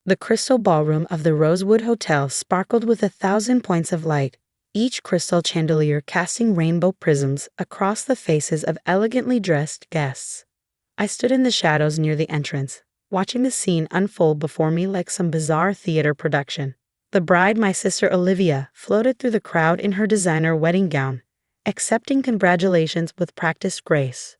The crystal ballroom of the Rosewood Hotel sparkled with 1,000 points of light, each crystal chandelier casting rainbow prisms across the faces of elegantly dressed guests. I stood in the shadows near the entrance, watching the scene unfold before me like some bizarre theater production. The bride, my sister Olivia, floated through the crowd in her designer wedding gown, accepting congratulations with practiced grace.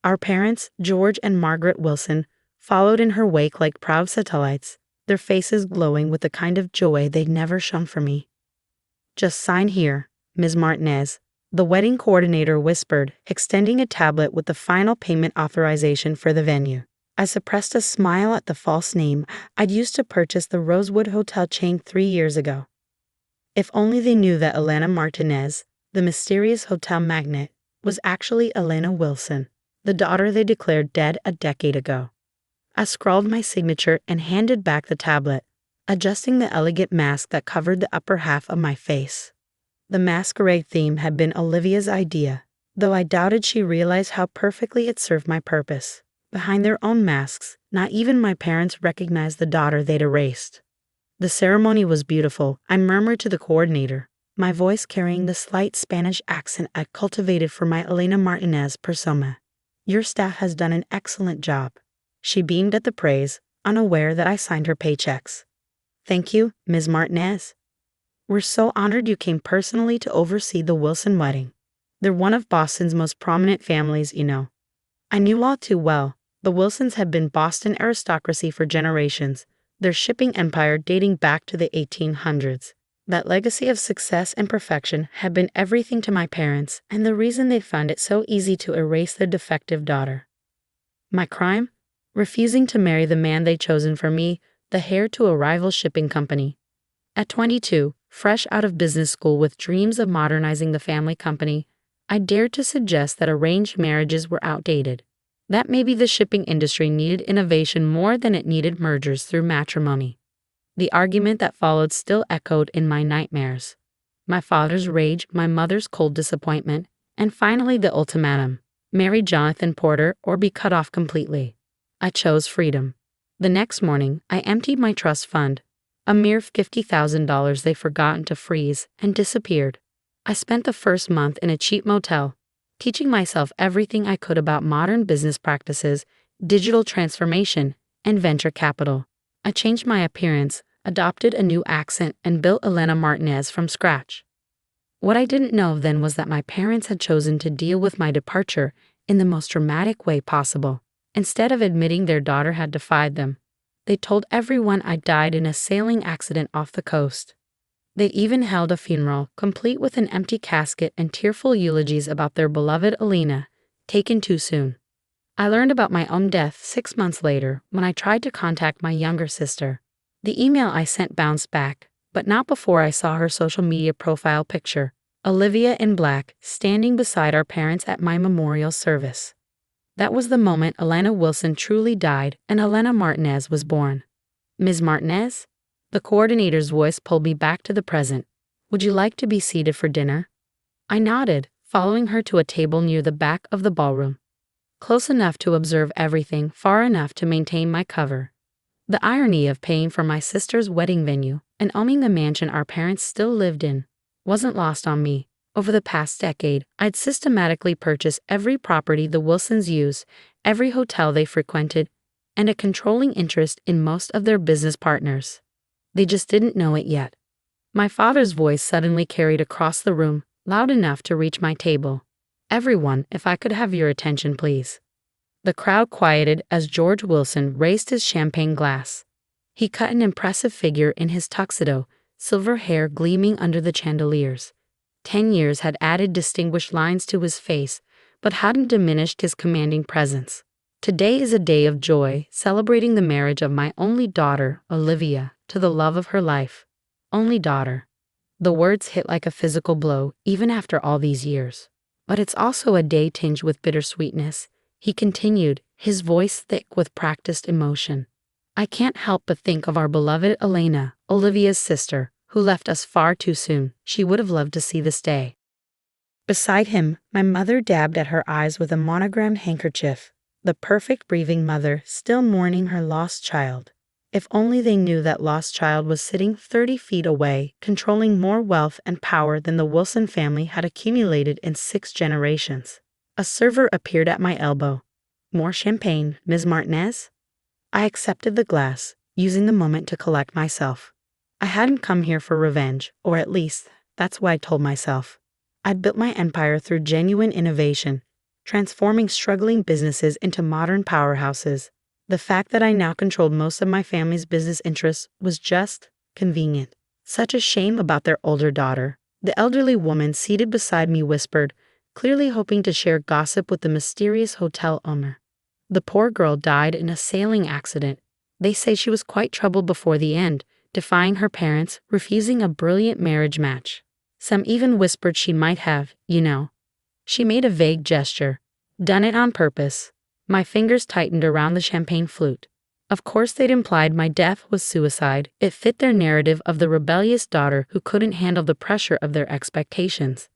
Our parents, George and Margaret Wilson, followed in her wake like proud satellites, their faces glowing with the kind of joy they'd never shown for me. "Just sign here, Ms. Martinez," the wedding coordinator whispered, extending a tablet with the final payment authorization for the venue. I suppressed a smile at the false name I'd used to purchase the Rosewood Hotel chain 3 years ago. If only they knew that Elena Martinez, the mysterious hotel magnate, was actually Elena Wilson, the daughter they declared dead a decade ago. I scrawled my signature and handed back the tablet, adjusting the elegant mask that covered the upper half of my face. The masquerade theme had been Olivia's idea, though I doubted she realized how perfectly it served my purpose. Behind their own masks, not even my parents recognized the daughter they'd erased. The ceremony was beautiful, I murmured to the coordinator, my voice carrying the slight Spanish accent I'd cultivated for my Elena Martinez persona. "Your staff has done an excellent job." She beamed at the praise, unaware that I signed her paychecks. "Thank you, Ms. Martinez. We're so honored you came personally to oversee the Wilson wedding. They're one of Boston's most prominent families, you know." I knew all too well. The Wilsons had been Boston aristocracy for generations, their shipping empire dating back to the 1800s. That legacy of success and perfection had been everything to my parents, and the reason they found it so easy to erase their defective daughter. My crime? Refusing to marry the man they'd chosen for me, the heir to a rival shipping company. At 22, fresh out of business school with dreams of modernizing the family company, I dared to suggest that arranged marriages were outdated, that maybe the shipping industry needed innovation more than it needed mergers through matrimony. The argument that followed still echoed in my nightmares. My father's rage, my mother's cold disappointment, and finally the ultimatum: marry Jonathan Porter or be cut off completely. I chose freedom. The next morning, I emptied my trust fund, a mere $50,000 they'd forgotten to freeze, and disappeared. I spent the first month in a cheap motel, teaching myself everything I could about modern business practices, digital transformation, and venture capital. I changed my appearance, adopted a new accent, and built Elena Martinez from scratch. What I didn't know then was that my parents had chosen to deal with my departure in the most dramatic way possible. Instead of admitting their daughter had defied them, they told everyone I died in a sailing accident off the coast. They even held a funeral, complete with an empty casket and tearful eulogies about their beloved Elena, taken too soon. I learned about my own death 6 months later when I tried to contact my younger sister. The email I sent bounced back, but not before I saw her social media profile picture, Olivia in black, standing beside our parents at my memorial service. That was the moment Elena Wilson truly died and Elena Martinez was born. "Ms. Martinez?" The coordinator's voice pulled me back to the present. "Would you like to be seated for dinner?" I nodded, following her to a table near the back of the ballroom. Close enough to observe everything, far enough to maintain my cover. The irony of paying for my sister's wedding venue and owning the mansion our parents still lived in wasn't lost on me. Over the past decade, I'd systematically purchased every property the Wilsons used, every hotel they frequented, and a controlling interest in most of their business partners. They just didn't know it yet. My father's voice suddenly carried across the room, loud enough to reach my table. "Everyone, if I could have your attention, please." The crowd quieted as George Wilson raised his champagne glass. He cut an impressive figure in his tuxedo, silver hair gleaming under the chandeliers. 10 years had added distinguished lines to his face, but hadn't diminished his commanding presence. "Today is a day of joy, celebrating the marriage of my only daughter, Olivia, to the love of her life." Only daughter. The words hit like a physical blow, even after all these years. "But it's also a day tinged with bittersweetness," he continued, his voice thick with practiced emotion. "I can't help but think of our beloved Elena, Olivia's sister, who left us far too soon. She would have loved to see this day." Beside him, my mother dabbed at her eyes with a monogrammed handkerchief, the perfect breathing mother still mourning her lost child. If only they knew that lost child was sitting 30 feet away, controlling more wealth and power than the Wilson family had accumulated in 6 generations. A server appeared at my elbow. "More champagne, Ms. Martinez?" I accepted the glass, using the moment to collect myself. I hadn't come here for revenge, or at least, that's what I told myself. I'd built my empire through genuine innovation, transforming struggling businesses into modern powerhouses. The fact that I now controlled most of my family's business interests was just convenient. Such a shame about their older daughter. The elderly woman seated beside me whispered, clearly hoping to share gossip with the mysterious hotel owner. "The poor girl died in a sailing accident. They say she was quite troubled before the end, defying her parents, refusing a brilliant marriage match. Some even whispered she might have, you know." She made a vague gesture. "Done it on purpose." My fingers tightened around the champagne flute. Of course they'd implied my death was suicide. It fit their narrative of the rebellious daughter who couldn't handle the pressure of their expectations.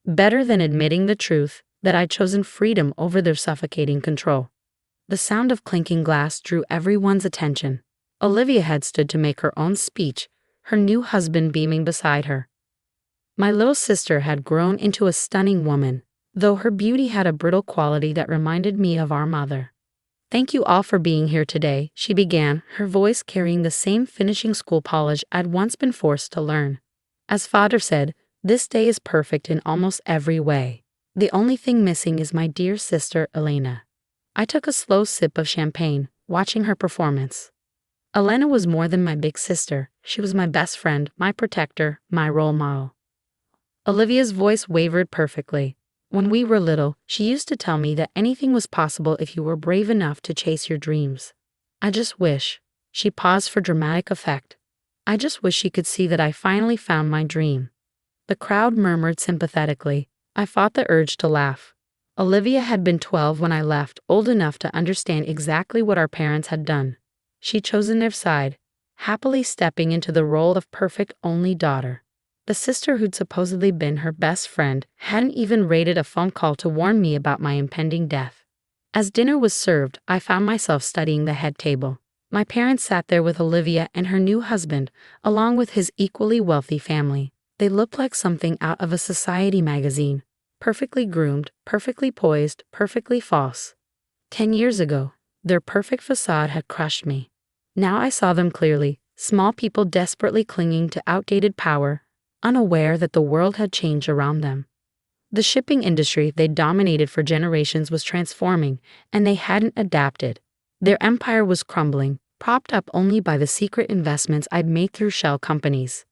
Better than admitting the truth, that I'd chosen freedom over their suffocating control. The sound of clinking glass drew everyone's attention. Olivia had stood to make her own speech, her new husband beaming beside her. My little sister had grown into a stunning woman, though her beauty had a brittle quality that reminded me of our mother. "Thank you all for being here today," she began, her voice carrying the same finishing school polish I'd once been forced to learn. "As Father said, this day is perfect in almost every way. The only thing missing is my dear sister Elena." I took a slow sip of champagne, watching her performance. Elena was more than my big sister. She was my best friend, my protector, my role model. Olivia's voice wavered perfectly. "When we were little, she used to tell me that anything was possible if you were brave enough to chase your dreams. I just wish," she paused for dramatic effect, "I just wish she could see that I finally found my dream." The crowd murmured sympathetically. I fought the urge to laugh. Olivia had been 12 when I left, old enough to understand exactly what our parents had done. She'd chosen their side, happily stepping into the role of perfect only daughter. The sister who'd supposedly been her best friend hadn't even rated a phone call to warn me about my impending death. As dinner was served, I found myself studying the head table. My parents sat there with Olivia and her new husband, along with his equally wealthy family. They looked like something out of a society magazine. Perfectly groomed, perfectly poised, perfectly false. 10 years ago, their perfect facade had crushed me. Now I saw them clearly, small people desperately clinging to outdated power, unaware that the world had changed around them. The shipping industry they dominated for generations was transforming, and they hadn't adapted. Their empire was crumbling, propped up only by the secret investments I'd made through shell companies.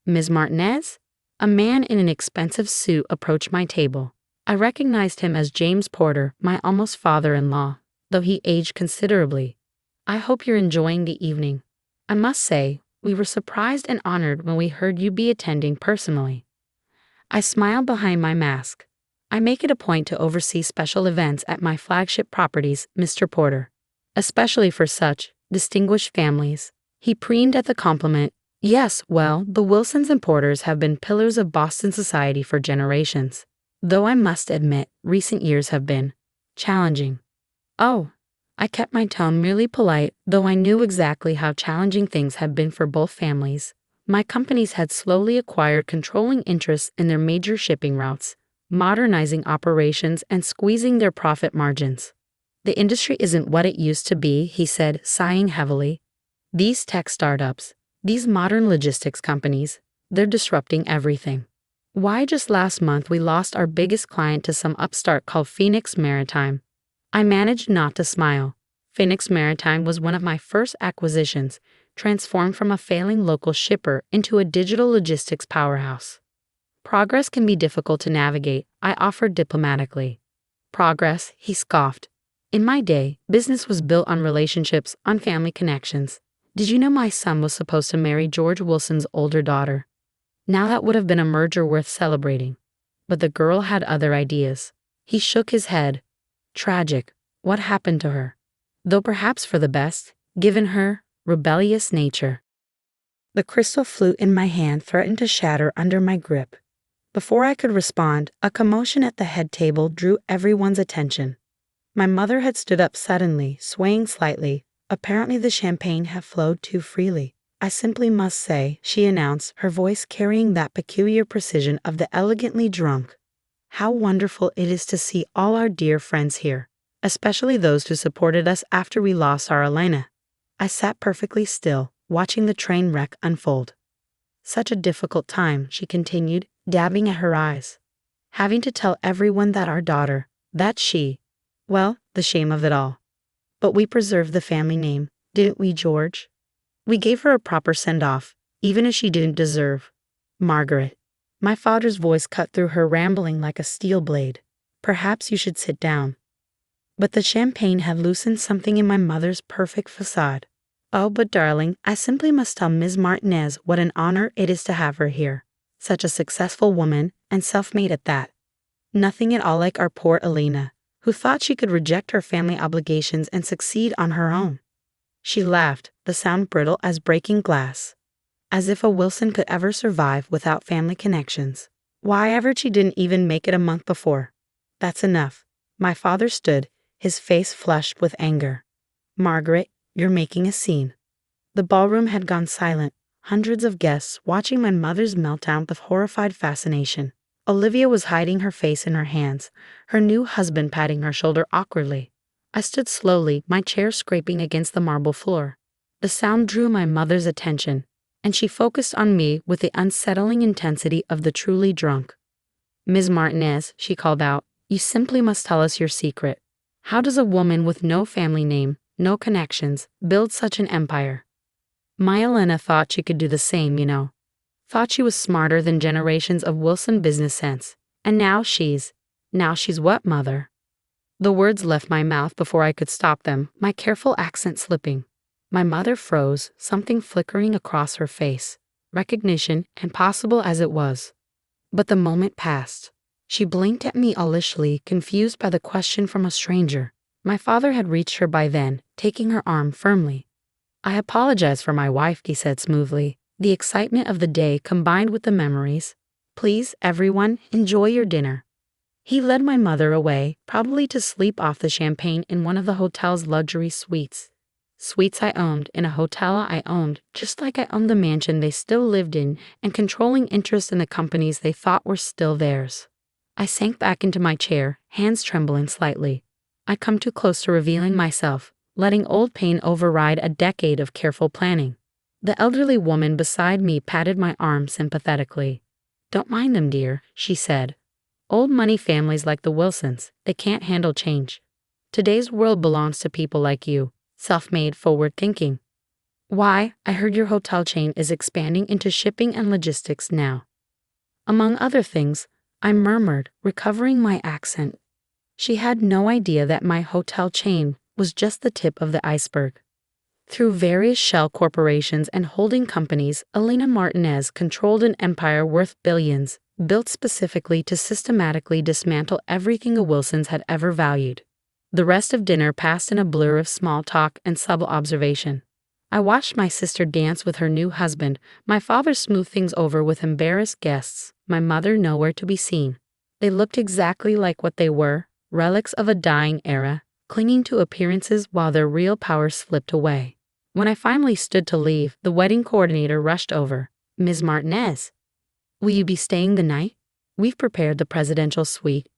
"Ms. Martinez?" A man in an expensive suit approached my table. I recognized him as James Porter, my almost father-in-law, though he aged considerably. "I hope you're enjoying the evening. I must say, we were surprised and honored when we heard you'd be attending personally." I smiled behind my mask. "I make it a point to oversee special events at my flagship properties, Mr. Porter, especially for such distinguished families." He preened at the compliment. "Yes, well, the Wilsons and Porters have been pillars of Boston society for generations. Though I must admit, recent years have been challenging." "Oh." I kept my tone merely polite, though I knew exactly how challenging things had been for both families. My companies had slowly acquired controlling interests in their major shipping routes, modernizing operations and squeezing their profit margins. "The industry isn't what it used to be," he said, sighing heavily. "These tech startups, these modern logistics companies, they're disrupting everything. Why, just last month we lost our biggest client to some upstart called Phoenix Maritime." I managed not to smile. Phoenix Maritime was one of my first acquisitions, transformed from a failing local shipper into a digital logistics powerhouse. "Progress can be difficult to navigate," I offered diplomatically. "Progress," he scoffed. "In my day, business was built on relationships, on family connections. Did you know my son was supposed to marry George Wilson's older daughter? Now that would have been a merger worth celebrating. But the girl had other ideas." He shook his head. "Tragic. What happened to her? Though perhaps for the best, given her rebellious nature." The crystal flute in my hand threatened to shatter under my grip. Before I could respond, a commotion at the head table drew everyone's attention. My mother had stood up suddenly, swaying slightly, Apparently the champagne had flowed too freely. I simply must say, she announced, her voice carrying that peculiar precision of the elegantly drunk. How wonderful it is to see all our dear friends here, especially those who supported us after we lost our Elena. I sat perfectly still, watching the train wreck unfold. Such a difficult time, she continued, dabbing at her eyes. Having to tell everyone that our daughter, that she, well, the shame of it all. But we preserved the family name, didn't we, George? We gave her a proper send-off, even if she didn't deserve. Margaret. My father's voice cut through her rambling like a steel blade. Perhaps you should sit down. But the champagne had loosened something in my mother's perfect facade. Oh, but darling, I simply must tell Ms. Martinez what an honor it is to have her here. Such a successful woman, and self-made at that. Nothing at all like our poor Elena, who thought she could reject her family obligations and succeed on her own. She laughed, the sound brittle as breaking glass. As if a Wilson could ever survive without family connections. Why ever she didn't even make it a month before. That's enough. My father stood, his face flushed with anger. Margaret, you're making a scene. The ballroom had gone silent, hundreds of guests watching my mother's meltdown with horrified fascination. Olivia was hiding her face in her hands, her new husband patting her shoulder awkwardly. I stood slowly, my chair scraping against the marble floor. The sound drew my mother's attention, and she focused on me with the unsettling intensity of the truly drunk. Ms. Martinez, she called out, you simply must tell us your secret. How does a woman with no family name, no connections, build such an empire? My Elena thought she could do the same, you know. Thought she was smarter than generations of Wilson business sense. And now she's what, mother? The words left my mouth before I could stop them, my careful accent slipping. My mother froze, something flickering across her face. Recognition, impossible as it was. But the moment passed. She blinked at me owlishly, confused by the question from a stranger. My father had reached her by then, taking her arm firmly. I apologize for my wife, he said smoothly. The excitement of the day combined with the memories. Please, everyone, enjoy your dinner. He led my mother away, probably to sleep off the champagne in one of the hotel's luxury suites. Suites I owned, in a hotel I owned, just like I owned the mansion they still lived in and controlling interest in the companies they thought were still theirs. I sank back into my chair, hands trembling slightly. I'd come too close to revealing myself, letting old pain override a decade of careful planning. The elderly woman beside me patted my arm sympathetically. Don't mind them, dear, she said. Old money families like the Wilsons, they can't handle change. Today's world belongs to people like you, self-made, forward-thinking. Why, I heard your hotel chain is expanding into shipping and logistics now. Among other things, I murmured, recovering my accent. She had no idea that my hotel chain was just the tip of the iceberg. Through various shell corporations and holding companies, Elena Martinez controlled an empire worth billions, built specifically to systematically dismantle everything the Wilsons had ever valued. The rest of dinner passed in a blur of small talk and subtle observation. I watched my sister dance with her new husband, my father smooth things over with embarrassed guests, my mother nowhere to be seen. They looked exactly like what they were, relics of a dying era, clinging to appearances while their real power slipped away. When I finally stood to leave, the wedding coordinator rushed over. Ms. Martinez, will you be staying the night? We've prepared the presidential suite.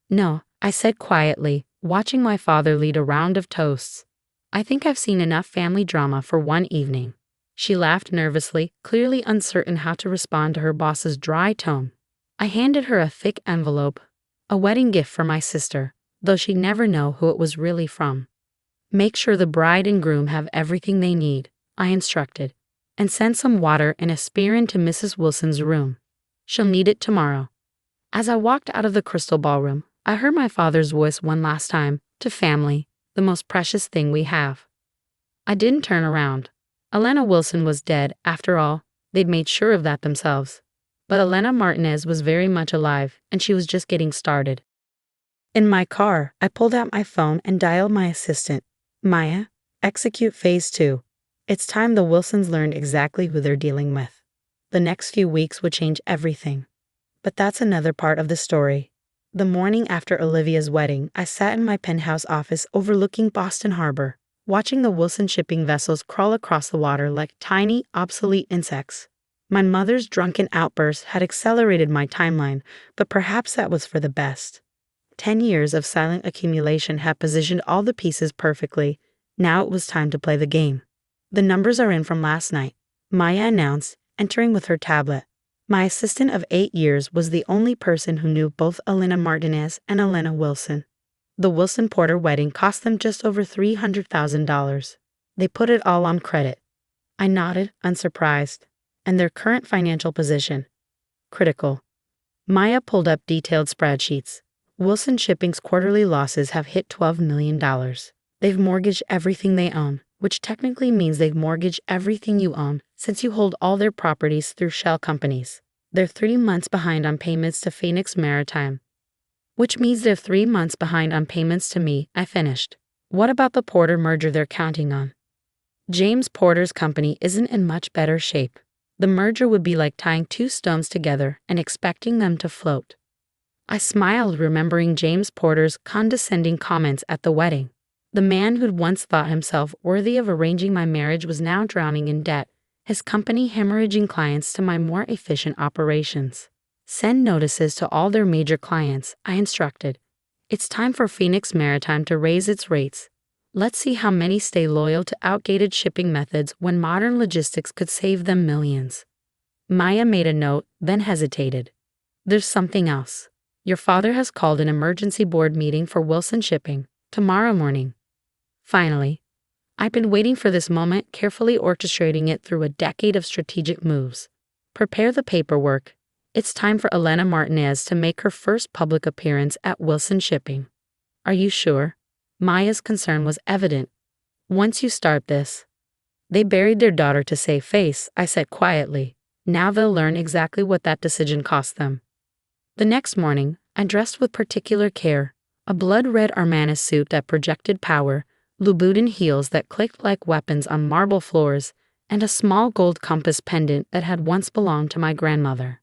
No, I said quietly, watching my father lead a round of toasts. I think I've seen enough family drama for one evening. She laughed nervously, clearly uncertain how to respond to her boss's dry tone. I handed her a thick envelope, a wedding gift for my sister, though she'd never know who it was really from. Make sure the bride and groom have everything they need, I instructed, and send some water and aspirin to Mrs. Wilson's room. She'll need it tomorrow. As I walked out of the crystal ballroom, I heard my father's voice one last time, to family, the most precious thing we have. I didn't turn around. Elena Wilson was dead, after all, they'd made sure of that themselves. But Elena Martinez was very much alive, and she was just getting started. In my car, I pulled out my phone and dialed my assistant. Maya, execute phase 2. It's time the Wilsons learned exactly who they're dealing with. The next few weeks would change everything. But that's another part of the story. The morning after Olivia's wedding, I sat in my penthouse office overlooking Boston Harbor. watching the Wilson shipping vessels crawl across the water like tiny, obsolete insects. My mother's drunken outburst had accelerated my timeline, but perhaps that was for the best. 10 years of silent accumulation had positioned all the pieces perfectly. Now it was time to play the game. The numbers are in from last night, Maya announced, entering with her tablet. My assistant of 8 years was the only person who knew both Elena Martinez and Elena Wilson. The Wilson Porter wedding cost them just over $300,000. They put it all on credit. I nodded, unsurprised. And their current financial position? Critical. Maya pulled up detailed spreadsheets. Wilson Shipping's quarterly losses have hit $12 million. They've mortgaged everything they own, which technically means they've mortgaged everything you own since you hold all their properties through shell companies. They're 3 months behind on payments to Phoenix Maritime, which means they're 3 months behind on payments to me. I finished. What about the Porter merger they're counting on? James Porter's company isn't in much better shape. The merger would be like tying 2 stones together and expecting them to float. I smiled, remembering James Porter's condescending comments at the wedding. The man who'd once thought himself worthy of arranging my marriage was now drowning in debt, his company hemorrhaging clients to my more efficient operations. Send notices to all their major clients, I instructed. It's time for Phoenix Maritime to raise its rates. Let's see how many stay loyal to outdated shipping methods when modern logistics could save them millions. Maya made a note, then hesitated. There's something else. Your father has called an emergency board meeting for Wilson Shipping tomorrow morning. Finally, I've been waiting for this moment, carefully orchestrating it through a decade of strategic moves. Prepare the paperwork. It's time for Elena Martinez to make her first public appearance at Wilson Shipping. Are you sure? Maya's concern was evident. Once you start this. They buried their daughter to save face, I said quietly. Now they'll learn exactly what that decision cost them. The next morning, I dressed with particular care. A blood-red Armani suit that projected power, Louboutin heels that clicked like weapons on marble floors, and a small gold compass pendant that had once belonged to my grandmother.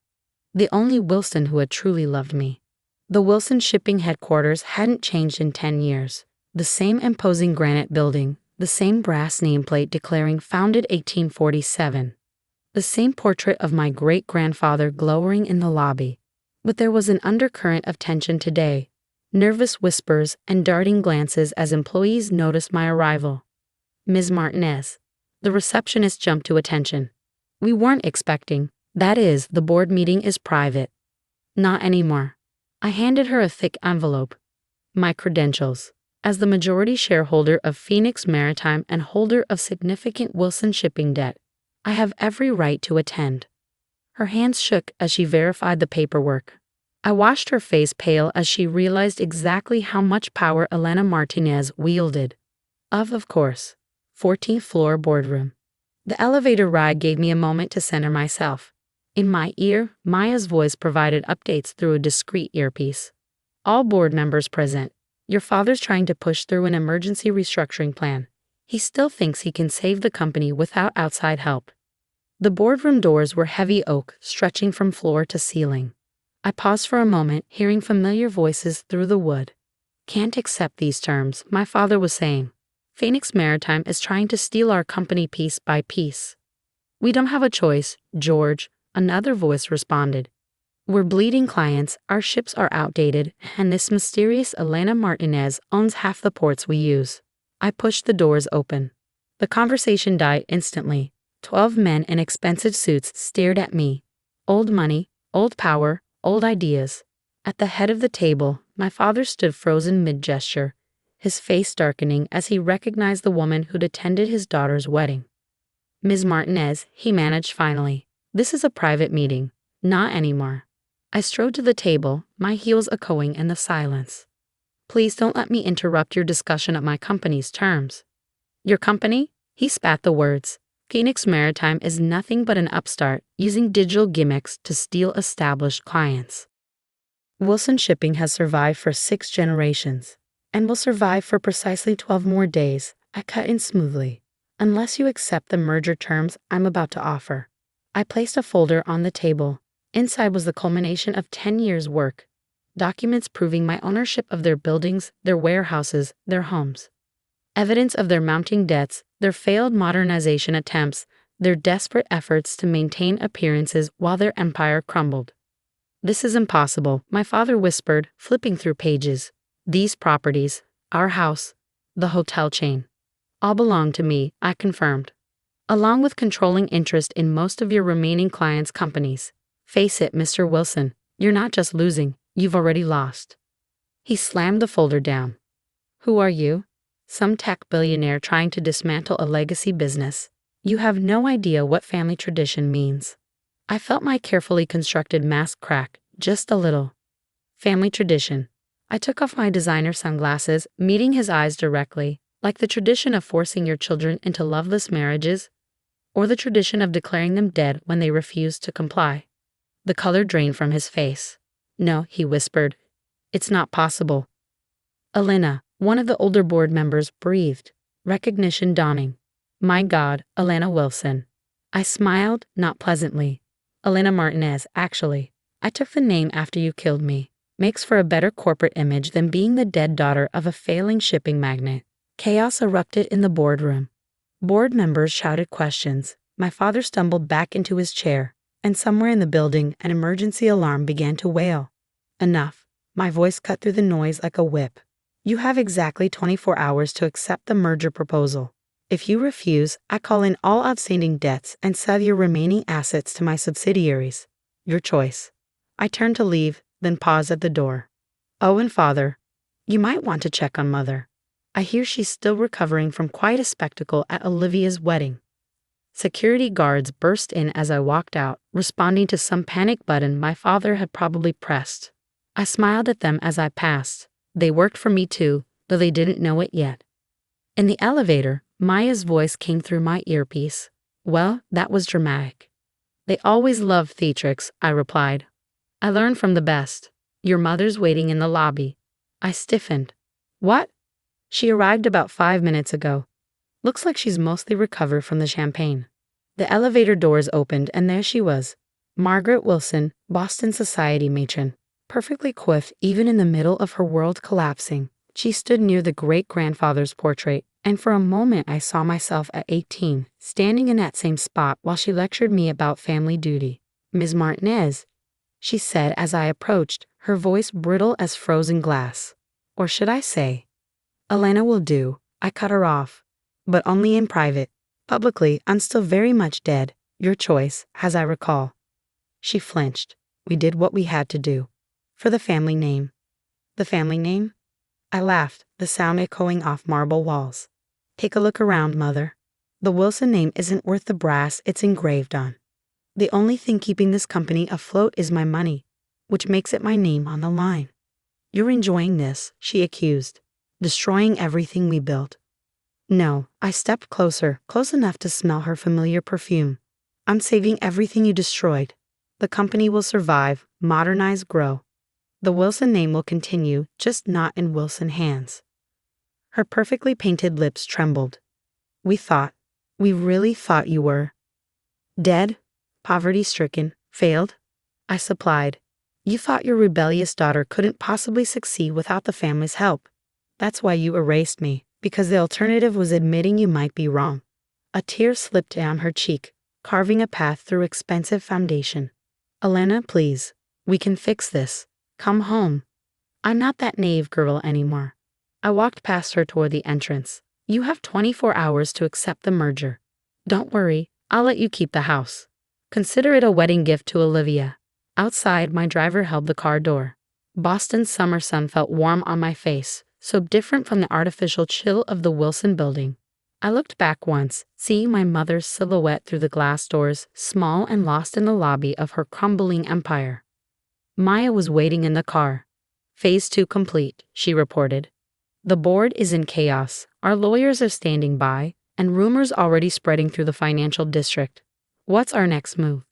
The only Wilson who had truly loved me. The Wilson Shipping headquarters hadn't changed in 10 years. The same imposing granite building, the same brass nameplate declaring founded 1847. The same portrait of my great-grandfather glowering in the lobby. But there was an undercurrent of tension today. Nervous whispers and darting glances as employees noticed my arrival. Ms. Martinez. The receptionist jumped to attention. We weren't expecting. That is, the board meeting is private. Not anymore. I handed her a thick envelope. My credentials. As the majority shareholder of Phoenix Maritime and holder of significant Wilson Shipping debt, I have every right to attend. Her hands shook as she verified the paperwork. I watched her face pale as she realized exactly how much power Elena Martinez wielded. Of course. 14th floor boardroom. The elevator ride gave me a moment to center myself. In my ear, Maya's voice provided updates through a discreet earpiece. All board members present. Your father's trying to push through an emergency restructuring plan. He still thinks he can save the company without outside help. The boardroom doors were heavy oak, stretching from floor to ceiling. I paused for a moment, hearing familiar voices through the wood. Can't accept these terms, my father was saying. Phoenix Maritime is trying to steal our company piece by piece. We don't have a choice, George, another voice responded. We're bleeding clients, our ships are outdated, and this mysterious Elena Martinez owns half the ports we use. I pushed the doors open. The conversation died instantly. 12 men in expensive suits stared at me. Old money, old power, old ideas. At the head of the table, my father stood frozen mid-gesture, his face darkening as he recognized the woman who'd attended his daughter's wedding. Ms. Martinez, he managed finally. This is a private meeting. Not anymore. I strode to the table, my heels echoing in the silence. Please don't let me interrupt your discussion of my company's terms. Your company? He spat the words. Phoenix Maritime is nothing but an upstart using digital gimmicks to steal established clients. Wilson Shipping has survived for 6 generations, and will survive for precisely 12 more days. I cut in smoothly. Unless you accept the merger terms I'm about to offer. I placed a folder on the table. Inside was the culmination of 10 years' work. Documents proving my ownership of their buildings, their warehouses, their homes. Evidence of their mounting debts, their failed modernization attempts, their desperate efforts to maintain appearances while their empire crumbled. "This is impossible," my father whispered, flipping through pages. "These properties, our house, the hotel chain, all belong to me," I confirmed, "along with controlling interest in most of your remaining clients' companies. Face it, Mr. Wilson, you're not just losing, you've already lost." He slammed the folder down. "Who are you? Some tech billionaire trying to dismantle a legacy business. You have no idea what family tradition means." I felt my carefully constructed mask crack, just a little. Family tradition. I took off my designer sunglasses, meeting his eyes directly, like the tradition of forcing your children into loveless marriages, or the tradition of declaring them dead when they refuse to comply. The color drained from his face. "No," he whispered. "It's not possible." Elena, one of the older board members, breathed, recognition dawning. "My God, Elena Wilson." I smiled, not pleasantly. "Elena Martinez, actually. I took the name after you killed me. Makes for a better corporate image than being the dead daughter of a failing shipping magnate." Chaos erupted in the boardroom. Board members shouted questions. My father stumbled back into his chair, and somewhere in the building an emergency alarm began to wail. "Enough." My voice cut through the noise like a whip. "You have exactly 24 hours to accept the merger proposal. If you refuse, I call in all outstanding debts and sell your remaining assets to my subsidiaries. Your choice." I turned to leave, then paused at the door. "Oh, and father, you might want to check on mother. I hear she's still recovering from quite a spectacle at Olivia's wedding." Security guards burst in as I walked out, responding to some panic button my father had probably pressed. I smiled at them as I passed. They worked for me too, though they didn't know it yet. In the elevator, Maya's voice came through my earpiece. "Well, that was dramatic." "They always love theatrics," I replied. "I learned from the best. Your mother's waiting in the lobby." I stiffened. "What?" "She arrived about 5 minutes ago. Looks like she's mostly recovered from the champagne." The elevator doors opened and there she was. Margaret Wilson, Boston society matron. Perfectly coiffed even in the middle of her world collapsing. She stood near the great-grandfather's portrait, and for a moment I saw myself at 18, standing in that same spot while she lectured me about family duty. "Ms. Martinez," she said as I approached, her voice brittle as frozen glass. Or should I say, "Elena will do." I cut her off. "But only in private. Publicly, I'm still very much dead. Your choice, as I recall." She flinched. We did what we had to do. For the family name. "The family name?" I laughed, the sound echoing off marble walls. "Take a look around, mother. The Wilson name isn't worth the brass it's engraved on. The only thing keeping this company afloat is my money, which makes it my name on the line." "You're enjoying this," she accused. "Destroying everything we built." "No," I stepped closer, close enough to smell her familiar perfume. "I'm saving everything you destroyed. The company will survive, modernize, grow. The Wilson name will continue, just not in Wilson hands." Her perfectly painted lips trembled. We really thought you were dead, poverty-stricken, failed?" I supplied. "You thought your rebellious daughter couldn't possibly succeed without the family's help. That's why you erased me, because the alternative was admitting you might be wrong." A tear slipped down her cheek, carving a path through expensive foundation. "Elena, please. We can fix this. Come home." I'm not that naive girl anymore. I walked past her toward the entrance. "You have 24 hours to accept the merger. Don't worry, I'll let you keep the house. Consider it a wedding gift to Olivia." Outside, my driver held the car door. Boston's summer sun felt warm on my face, so different from the artificial chill of the Wilson building. I looked back once, seeing my mother's silhouette through the glass doors, small and lost in the lobby of her crumbling empire. Maya was waiting in the car. "Phase 2 complete," she reported. "The board is in chaos, our lawyers are standing by, and rumors already spreading through the financial district. What's our next move?"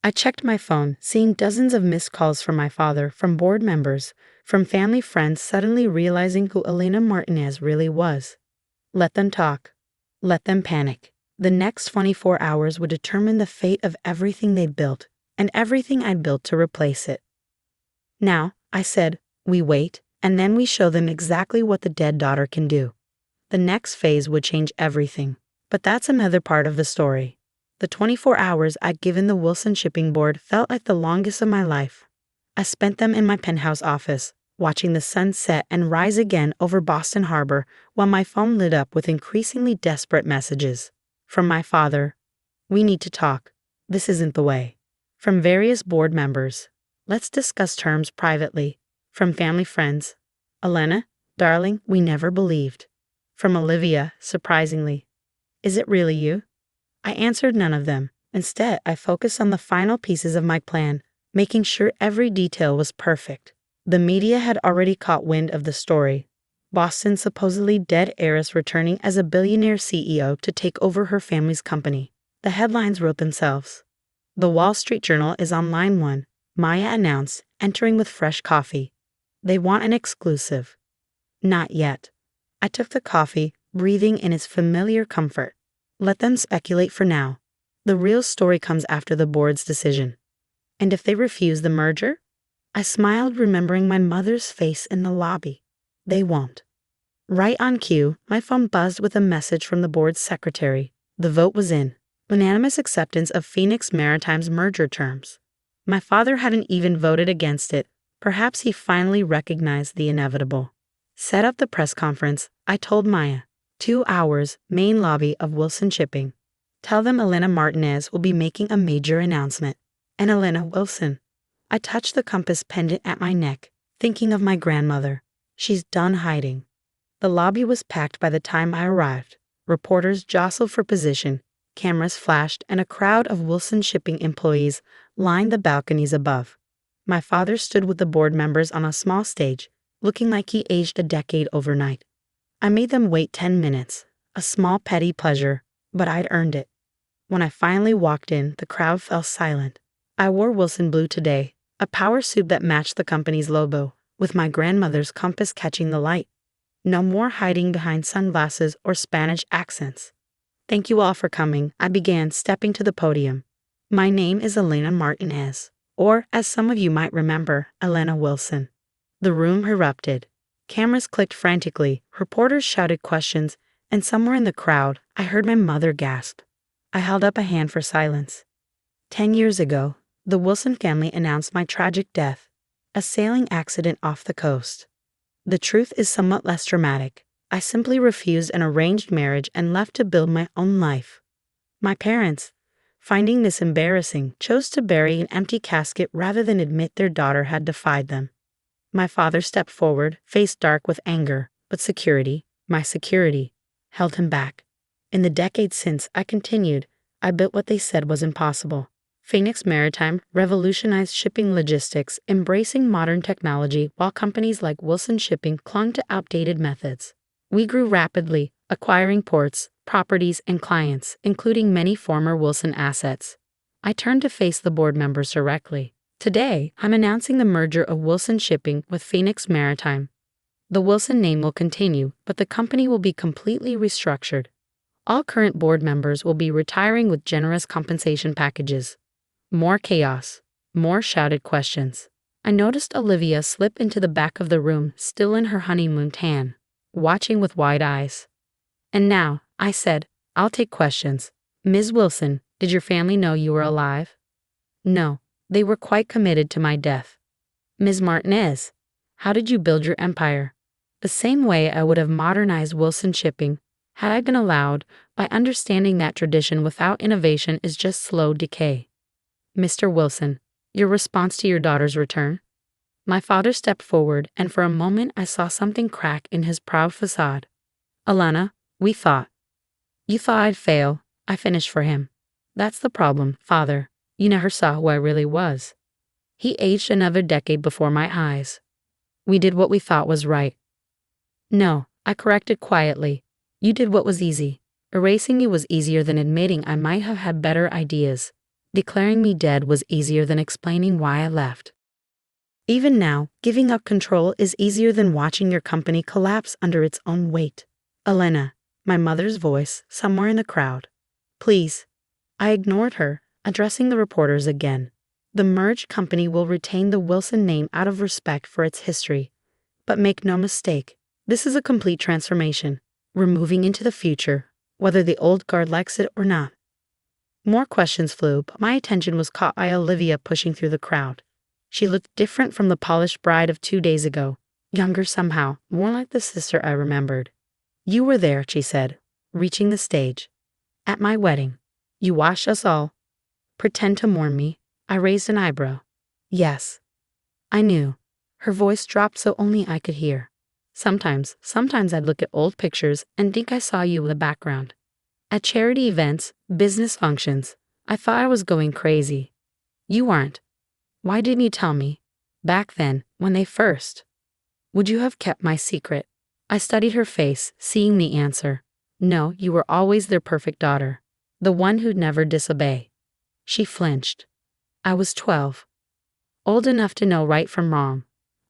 I checked my phone, seeing dozens of missed calls from my father, from board members, from family friends suddenly realizing who Elena Martinez really was. Let them talk. Let them panic. The next 24 hours would determine the fate of everything they built, and everything I'd built to replace it. Now, I said, we wait, and then we show them exactly what the dead daughter can do. The next phase would change everything. But that's another part of the story. The 24 hours I'd given the Wilson Shipping Board felt like the longest of my life. I spent them in my penthouse office, watching the sun set and rise again over Boston Harbor while my phone lit up with increasingly desperate messages. From my father, "We need to talk. This isn't the way." From various board members, "Let's discuss terms privately." From family friends, "Elena, darling, we never believed." From Olivia, surprisingly, "Is it really you?" I answered none of them. Instead, I focused on the final pieces of my plan, making sure every detail was perfect. The media had already caught wind of the story. Boston's supposedly dead heiress returning as a billionaire CEO to take over her family's company. The headlines wrote themselves. The Wall Street Journal is on line 1, Maya announced, entering with fresh coffee. They want an exclusive. Not yet. I took the coffee, breathing in its familiar comfort. Let them speculate for now. The real story comes after the board's decision. And if they refuse the merger? I smiled, remembering my mother's face in the lobby. They won't. Right on cue, my phone buzzed with a message from the board's secretary. The vote was in. Unanimous acceptance of Phoenix Maritime's merger terms. My father hadn't even voted against it. Perhaps he finally recognized the inevitable. Set up the press conference, I told Maya. 2 hours, main lobby of Wilson Shipping. Tell them Elena Martinez will be making a major announcement. And Elena Wilson. I touched the compass pendant at my neck, thinking of my grandmother. She's done hiding. The lobby was packed by the time I arrived. Reporters jostled for position, cameras flashed, and a crowd of Wilson Shipping employees lined the balconies above. My father stood with the board members on a small stage, looking like he aged a decade overnight. I made them wait 10 minutes, a small petty pleasure, but I'd earned it. When I finally walked in, the crowd fell silent. I wore Wilson blue today, a power suit that matched the company's logo, with my grandmother's compass catching the light. No more hiding behind sunglasses or Spanish accents. "Thank you all for coming," I began, stepping to the podium. "My name is Elena Martinez, or, as some of you might remember, Elena Wilson." The room erupted. Cameras clicked frantically, reporters shouted questions, and somewhere in the crowd, I heard my mother gasp. I held up a hand for silence. 10 years ago, the Wilson family announced my tragic death, a sailing accident off the coast. The truth is somewhat less dramatic. I simply refused an arranged marriage and left to build my own life. My parents, finding this embarrassing, chose to bury an empty casket rather than admit their daughter had defied them. My father stepped forward, face dark with anger, but security, my security, held him back. In the decades since, I continued, I built what they said was impossible. Phoenix Maritime revolutionized shipping logistics, embracing modern technology while companies like Wilson Shipping clung to outdated methods. We grew rapidly, acquiring ports, properties, and clients, including many former Wilson assets. I turned to face the board members directly. Today, I'm announcing the merger of Wilson Shipping with Phoenix Maritime. The Wilson name will continue, but the company will be completely restructured. All current board members will be retiring with generous compensation packages. More chaos, more shouted questions. I noticed Olivia slip into the back of the room, still in her honeymoon tan, watching with wide eyes. "And now," I said, "I'll take questions. Ms. Wilson, did your family know you were alive?" "No, they were quite committed to my death." "Ms. Martinez, how did you build your empire?" "The same way I would have modernized Wilson Shipping, had I been allowed, by understanding that tradition without innovation is just slow decay." "Mr. Wilson, your response to your daughter's return?" My father stepped forward, and for a moment I saw something crack in his proud facade. "Elena, we thought. You thought I'd fail," I finished for him. "That's the problem, father. You never saw who I really was." He aged another decade before my eyes. "We did what we thought was right." "No," I corrected quietly. "You did what was easy. Erasing you was easier than admitting I might have had better ideas. Declaring me dead was easier than explaining why I left. Even now, giving up control is easier than watching your company collapse under its own weight." "Elena," my mother's voice, somewhere in the crowd. "Please." I ignored her, addressing the reporters again. "The merged company will retain the Wilson name out of respect for its history. But make no mistake, this is a complete transformation. We're moving into the future, whether the old guard likes it or not. More questions flew, but my attention was caught by Olivia pushing through the crowd. She looked different from the polished bride of 2 days ago, younger somehow, more like the sister I remembered. You were there, she said, reaching the stage. At my wedding. You watched us all. Pretend to mourn me. I raised an eyebrow. Yes. I knew. Her voice dropped so only I could hear. Sometimes I'd look at old pictures and think I saw you in the background. At charity events, business functions, I thought I was going crazy. You aren't. Why didn't you tell me? Back then, when they first. Would you have kept my secret? I studied her face, seeing the answer. No, you were always their perfect daughter. The one who'd never disobey. She flinched. I was 12. Old enough to know right from wrong.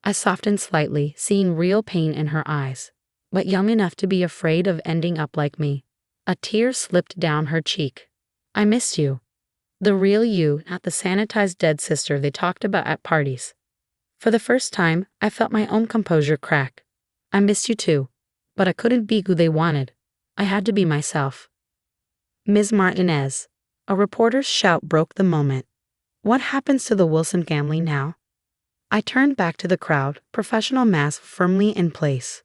I softened slightly, seeing real pain in her eyes. But young enough to be afraid of ending up like me. A tear slipped down her cheek. I missed you. The real you, not the sanitized dead sister they talked about at parties. For the first time, I felt my own composure crack. I missed you too. But I couldn't be who they wanted. I had to be myself. Ms. Martinez. A reporter's shout broke the moment. What happens to the Wilson family now? I turned back to the crowd, professional mask firmly in place.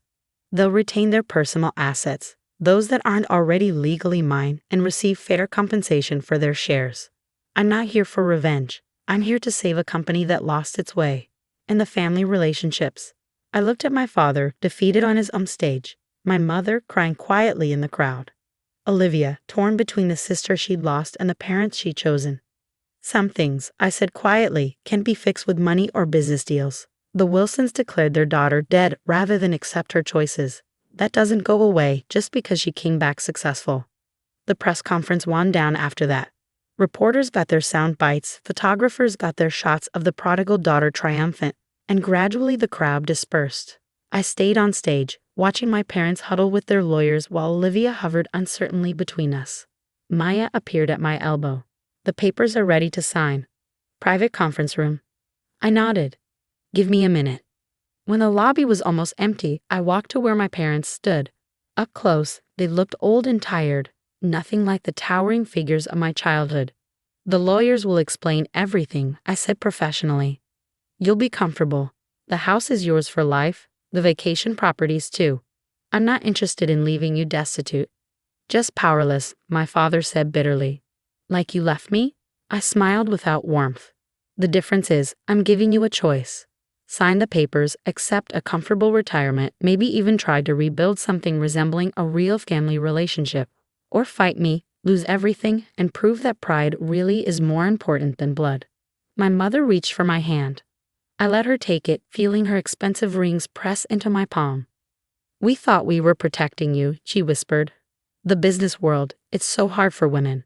They'll retain their personal assets, those that aren't already legally mine, and receive fair compensation for their shares. I'm not here for revenge. I'm here to save a company that lost its way. And the family relationships. I looked at my father, defeated on his stage, my mother crying quietly in the crowd. Olivia, torn between the sister she'd lost and the parents she'd chosen. Some things, I said quietly, can be fixed with money or business deals. The Wilsons declared their daughter dead rather than accept her choices. That doesn't go away just because she came back successful. The press conference wound down after that. Reporters got their sound bites, photographers got their shots of the prodigal daughter triumphant, and gradually the crowd dispersed. I stayed on stage, watching my parents huddle with their lawyers while Olivia hovered uncertainly between us. Maya appeared at my elbow. The papers are ready to sign. Private conference room. I nodded. Give me a minute. When the lobby was almost empty, I walked to where my parents stood. Up close, they looked old and tired, nothing like the towering figures of my childhood. The lawyers will explain everything, I said professionally. You'll be comfortable. The house is yours for life, the vacation properties too. I'm not interested in leaving you destitute. Just powerless, my father said bitterly. Like you left me? I smiled without warmth. The difference is, I'm giving you a choice. Sign the papers, accept a comfortable retirement, maybe even try to rebuild something resembling a real family relationship. Or fight me, lose everything, and prove that pride really is more important than blood. My mother reached for my hand. I let her take it, feeling her expensive rings press into my palm. We thought we were protecting you, she whispered. The business world, it's so hard for women.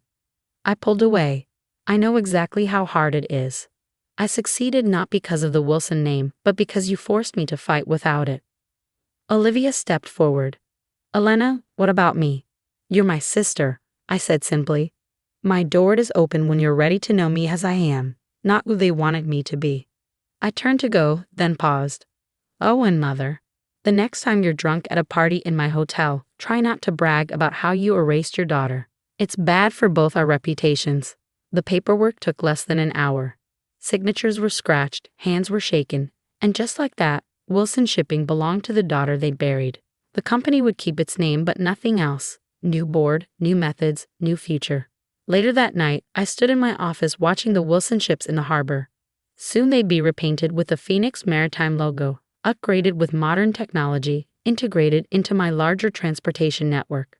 I pulled away. I know exactly how hard it is. I succeeded not because of the Wilson name, but because you forced me to fight without it. Olivia stepped forward. Elena, what about me? You're my sister, I said simply. My door is open when you're ready to know me as I am, not who they wanted me to be. I turned to go, then paused. Oh, and mother. The next time you're drunk at a party in my hotel, try not to brag about how you erased your daughter. It's bad for both our reputations. The paperwork took less than an hour. Signatures were scratched, hands were shaken, and just like that, Wilson Shipping belonged to the daughter they'd buried. The company would keep its name but nothing else. New board, new methods, new future. Later that night, I stood in my office watching the Wilson ships in the harbor. Soon they'd be repainted with the Phoenix Maritime logo, upgraded with modern technology, integrated into my larger transportation network.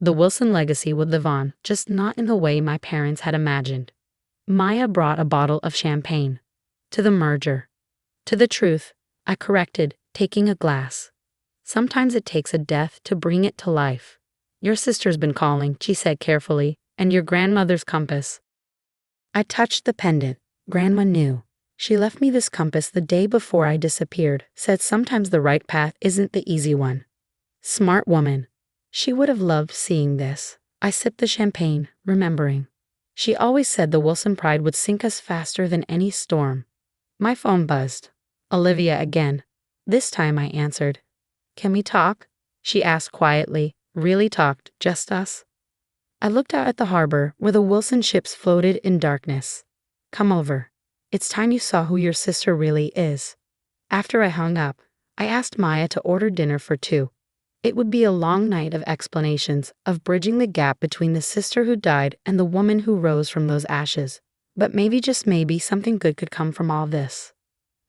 The Wilson legacy would live on, just not in the way my parents had imagined. Maya brought a bottle of champagne. To the merger. To the truth, I corrected, taking a glass. Sometimes it takes a death to bring it to life. Your sister's been calling, she said carefully, and your grandmother's compass. I touched the pendant. Grandma knew. She left me this compass the day before I disappeared, said sometimes the right path isn't the easy one. Smart woman. She would have loved seeing this. I sipped the champagne, remembering. She always said the Wilson pride would sink us faster than any storm. My phone buzzed. Olivia again. This time I answered. Can we talk? She asked quietly, Really talked, just us? I looked out at the harbor where the Wilson ships floated in darkness. Come over. It's time you saw who your sister really is. After I hung up, I asked Maya to order dinner for two. It would be a long night of explanations, of bridging the gap between the sister who died and the woman who rose from those ashes. But maybe, just maybe, something good could come from all this.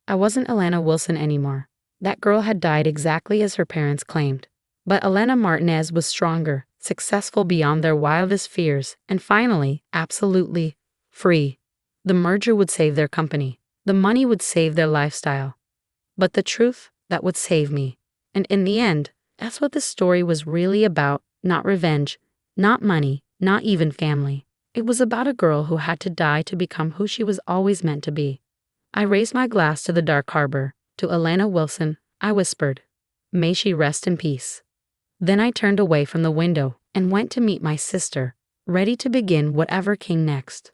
I wasn't Elena Wilson anymore. That girl had died exactly as her parents claimed. But Elena Martinez was stronger, successful beyond their wildest fears, and finally, absolutely free. The merger would save their company. The money would save their lifestyle. But the truth, that would save me. And in the end, that's what this story was really about. Not revenge, not money, not even family. It was about a girl who had to die to become who she was always meant to be. I raised my glass to the dark harbor. To Elena Wilson, I whispered, "May she rest in peace." Then I turned away from the window and went to meet my sister, ready to begin whatever came next.